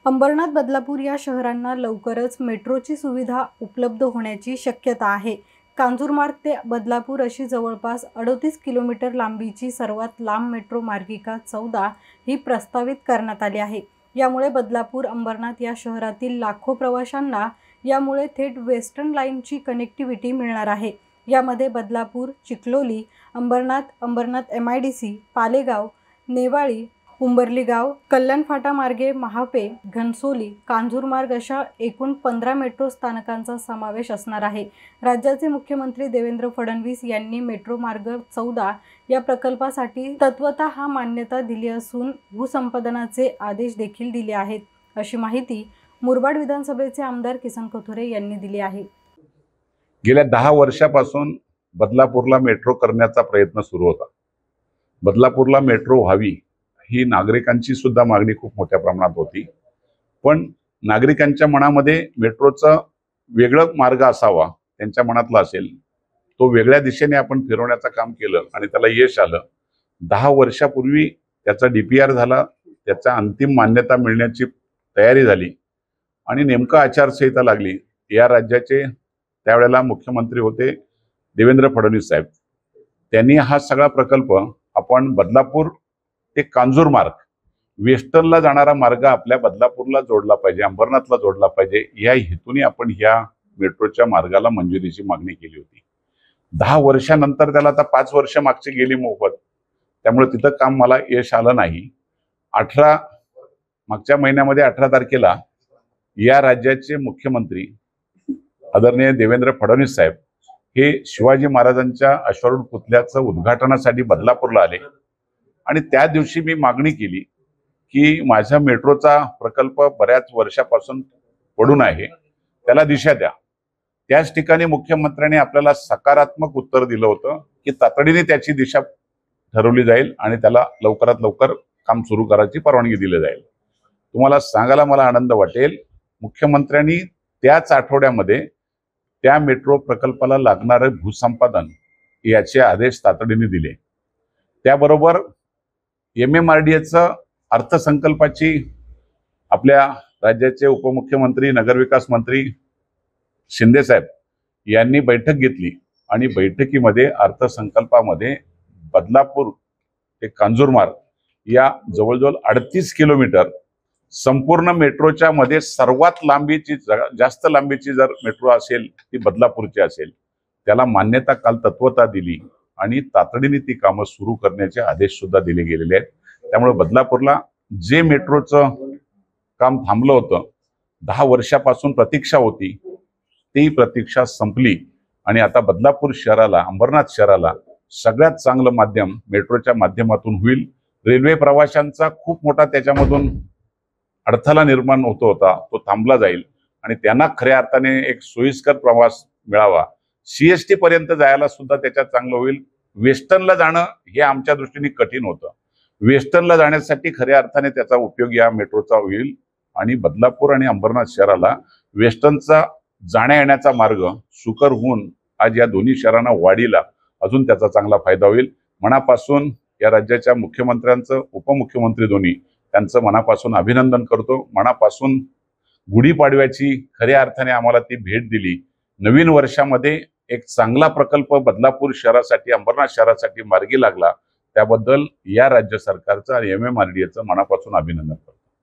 अंबरनाथ बदलापूर या शहरांना लवकरच मेट्रोची सुविधा उपलब्ध होण्याची शक्यता आहे। कांजूरमार्ग ते बदलापूर अशी जवळपास 38 किलोमीटर लांबीची सर्वात लांब मेट्रो मार्गिका 14 ही प्रस्तावित करण्यात आली आहे। यामुळे बदलापूर अंबरनाथ या शहरातील लाखो प्रवाशांना यामुळे थेट वेस्टर्न लाईनची कनेक्टिव्हिटी मिळणार आहे। यामध्ये बदलापूर, चिखलोली, अंबरनाथ MIDC, पालेगाव, नेवाळी, उंबर्ली गाव, कल्याण फाटा मार्गे महापे, घनसोली, कांजूरमार्ग अशा एकूण 15 मेट्रो स्थानकांचा समावेश असणार आहे। राज्याचे मुख्यमंत्री देवेंद्र फडणवीस यांनी मेट्रो मार्ग 14 या प्रकल्पासाठी तत्वतः मान्यता दिली असून भूसंपादनाचे आदेश देखील दिले आहेत, अशी माहिती मुरबाड विधानसभेचे आमदार किसन कथोरे यांनी दिली आहे। गेल्या 10 वर्षापासून बदलापूरला मेट्रो करण्याचा प्रयत्न सुरू होता। बदलापूरला मेट्रो व्हावी ही नागरिकांची सुद्धा मागणी खूप मोठ्या प्रमाणात होती, पण नागरिकांच्या मनामध्ये मेट्रोचा वेगळा मार्ग असावा त्यांच्या मनातला असेल तो वेगळ्या दिशेने आपण फिरवण्याचं काम केलं आणि त्याला यश आलं। 10 वर्षापूर्वी त्याचा DPR झाला, त्याचा अंतिम मान्यता मिळण्याची तयारी झाली आणि नेमका आचारसंहिता लागली। या राज्याचे त्यावेळेला मुख्यमंत्री होते देवेंद्र फडणवीस साहेब। त्यांनी हा सगळा प्रकल्प आपण बदलापूर ते कांजूरमार्ग वेस्टर्नला जाणारा मार्ग आपल्या बदलापूरला जोडला पाहिजे, अंबरनाथला जोडला पाहिजे, या हेतूने आपण ह्या मेट्रोच्या मार्गाला मंजुरीची मागणी केली होती। 10 वर्षानंतर त्याला आता 5 वर्ष मागची गेली मोफत, त्यामुळे तिथं काम मला यश आलं नाही। मागच्या महिन्यामध्ये 18 तारखेला या राज्याचे मुख्यमंत्री आदरणीय देवेंद्र फडणवीस साहेब हे शिवाजी महाराजांच्या अश्वारूढ पुतळ्याचं उद्घाटनासाठी बदलापूरला आले आणि त्या दिवशी मी मागणी केली की माझ्या मेट्रोचा प्रकल्प बऱ्याच वर्षापासून पडून आहे, त्याला दिशा द्या। त्याच ठिकाणी मुख्यमंत्र्यांनी आपल्याला सकारात्मक उत्तर दिलं होतं की तातडीने त्याची दिशा ठरवली जाईल आणि त्याला लवकरात लवकर काम सुरू करायची परवानगी दिली जाईल। तुम्हाला सांगायला मला आनंद वाटेल, मुख्यमंत्र्यांनी त्याच आठवड्यामध्ये त्या मेट्रो प्रकल्पाला लागणारे भूसंपादन याचे आदेश तातडीने दिले। त्याबरोबर MMRDAचं अर्थसंकल्पाची आपल्या राज्याचे उपमुख्यमंत्री नगरविकास मंत्री शिंदे साहेब यांनी बैठक घेतली आणि बैठकीमध्ये अर्थसंकल्पामध्ये बदलापूर ते कांजूरमार्ग या जवळजवळ 38 किलोमीटर संपूर्ण मेट्रोच्या मध्ये सर्वात लांबीची जास्त लांबीची जर मेट्रो असेल ती बदलापूरची असेल, त्याला मान्यता काल तत्वता दिली आणि तातडीने ती कामं सुरू करण्याचे आदेश सुद्धा दिले गेलेले आहेत। त्यामुळे बदलापूरला जे मेट्रोचं काम थांबलं होतं, 10 वर्षापासून प्रतीक्षा होती, ती प्रतीक्षा संपली आणि आता बदलापूर शहराला, अंबरनाथ शहराला सगळ्यात चांगलं माध्यम मेट्रोच्या माध्यमातून होईल। रेल्वे प्रवाशांचा खूप मोठा त्याच्यामधून अडथळा निर्माण होता, तो थांबला जाईल आणि त्यांना खऱ्या अर्थाने एक सोयीस्कर प्रवास मिळावा। CST पर्यंत जायला सुद्धा त्याच्यात चांगलं होईल। वेस्टर्नला जाणं हे आमच्या दृष्टीने कठीण होतं, वेस्टर्नला जाण्यासाठी खऱ्या अर्थाने त्याचा उपयोग या मेट्रोचा होईल आणि बदलापूर आणि अंबरनाथ शहराला वेस्टर्नचा जाण्या येण्याचा मार्ग सुकर होऊन आज या दोन्ही शहरांना वाढीला अजून त्याचा चांगला फायदा होईल। मनापासून या राज्याच्या मुख्यमंत्र्यांचं, उपमुख्यमंत्री दोन्ही त्यांचं मनापासून अभिनंदन करतो। मनापासून गुढीपाडव्याची खऱ्या अर्थाने आम्हाला ती भेट दिली। नवीन वर्षामध्ये एक चांगला प्रकल्प बदलापूर शहरासाठी, अंबरनाथ शहरासाठी मार्गी लागला, त्याबद्दल या राज्य सरकारचं आणि MMRDAचं मनापासून अभिनंदन करतो।